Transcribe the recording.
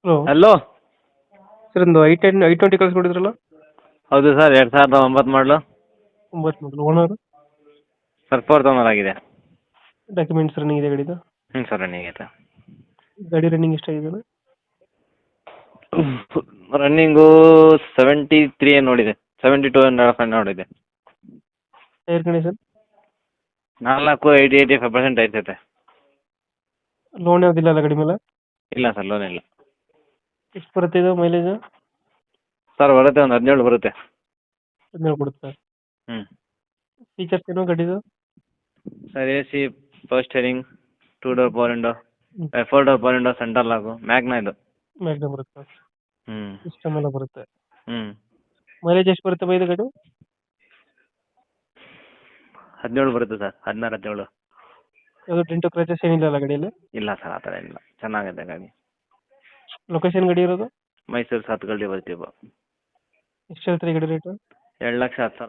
Hello hello. Sir, ಒಂದು I20 ಕಳಿಸ್ಕೊಡಿದ್ರಲ್ಲ. ಹೌದು sir, 2009 ಮಾಡಲು. 9 ಮೊದಲು. ಓನರ್? ಸರ್ 4th ಓನರ್ ಆಗಿದೆ. ಡಾಕ್ಯುಮೆಂಟ್ಸ್ ರನ್ನಿಂಗ್ ಇದೆ ಗಾಡಿದು? ಹ್ಞೂ ಸರ್, ರನ್ನಿಂಗ್ ಐತೆ. ಗಾಡಿ ರನ್ನಿಂಗ್ ಎಷ್ಟಾಗಿದೆ? ರನ್ನಿಂಗು 73 ಏನು ನೋಡಿದೆ, 72.5 ನೋಡಿದೆ. Tyre condition? 85% ಐತೈತೆ. ಲೋನ್ ಯಾವುದಿಲ್ಲ ಅಲ್ಲ ಗಾಡಿ ಮೇಲೆ? ಇಲ್ಲ ಸರ್, ಲೋನ್ ಇಲ್ಲ. ಎಷ್ಟು ಬರುತ್ತೆ ಇದು ಮೈಲೇಜ್? ಸರ್ ಬರುತ್ತೆ, ಒಂದು 17 ಬರುತ್ತೆ. 17 ಕೊಡುತ್ತೆ. ಹ್ಞೂ ಫೀಚರ್ಸ್ ಏನು ಗಾಡಿದು? Sir, AC, power steering, 2 door power window, 4 door power window, centre lock, Magna ಇದು. ಮ್ಯಾಗ್ನ ಬರುತ್ತೆ. ಹ್ಞೂ ಸಿಸ್ಟಮ್ ಎಲ್ಲ ಬರುತ್ತೆ. ಹ್ಞೂ ಮೈಲೇಜ್ ಎಷ್ಟು ಬರುತ್ತೆ ಬೈ ಇದು ಗಾಡಿ? 17 ಬರುತ್ತೆ ಸರ್, 16, 17. ಯಾವುದು ಡೆಂಟು ಕ್ರಚಸ್ ಏನಿಲ್ಲ ಅಲ್ಲ ಗಾಡಿಯಲ್ಲಿ? ಇಲ್ಲ ಸರ್, ಆ ಥರ ಇಲ್ಲ, ಚೆನ್ನಾಗಿದೆ ಗಾಡಿ. ಲೊಕೇಶನ್ ಗಾಡಿ ಇರೋದು? ಮೈಸೂರು 7 ಗಲ್ಟಿ ಬರ್ತೀವಿ. ಎಷ್ಟು ಹೇಳ್ತೀರಿ ಗಾಡಿ ರೇಟು? 2,10,000.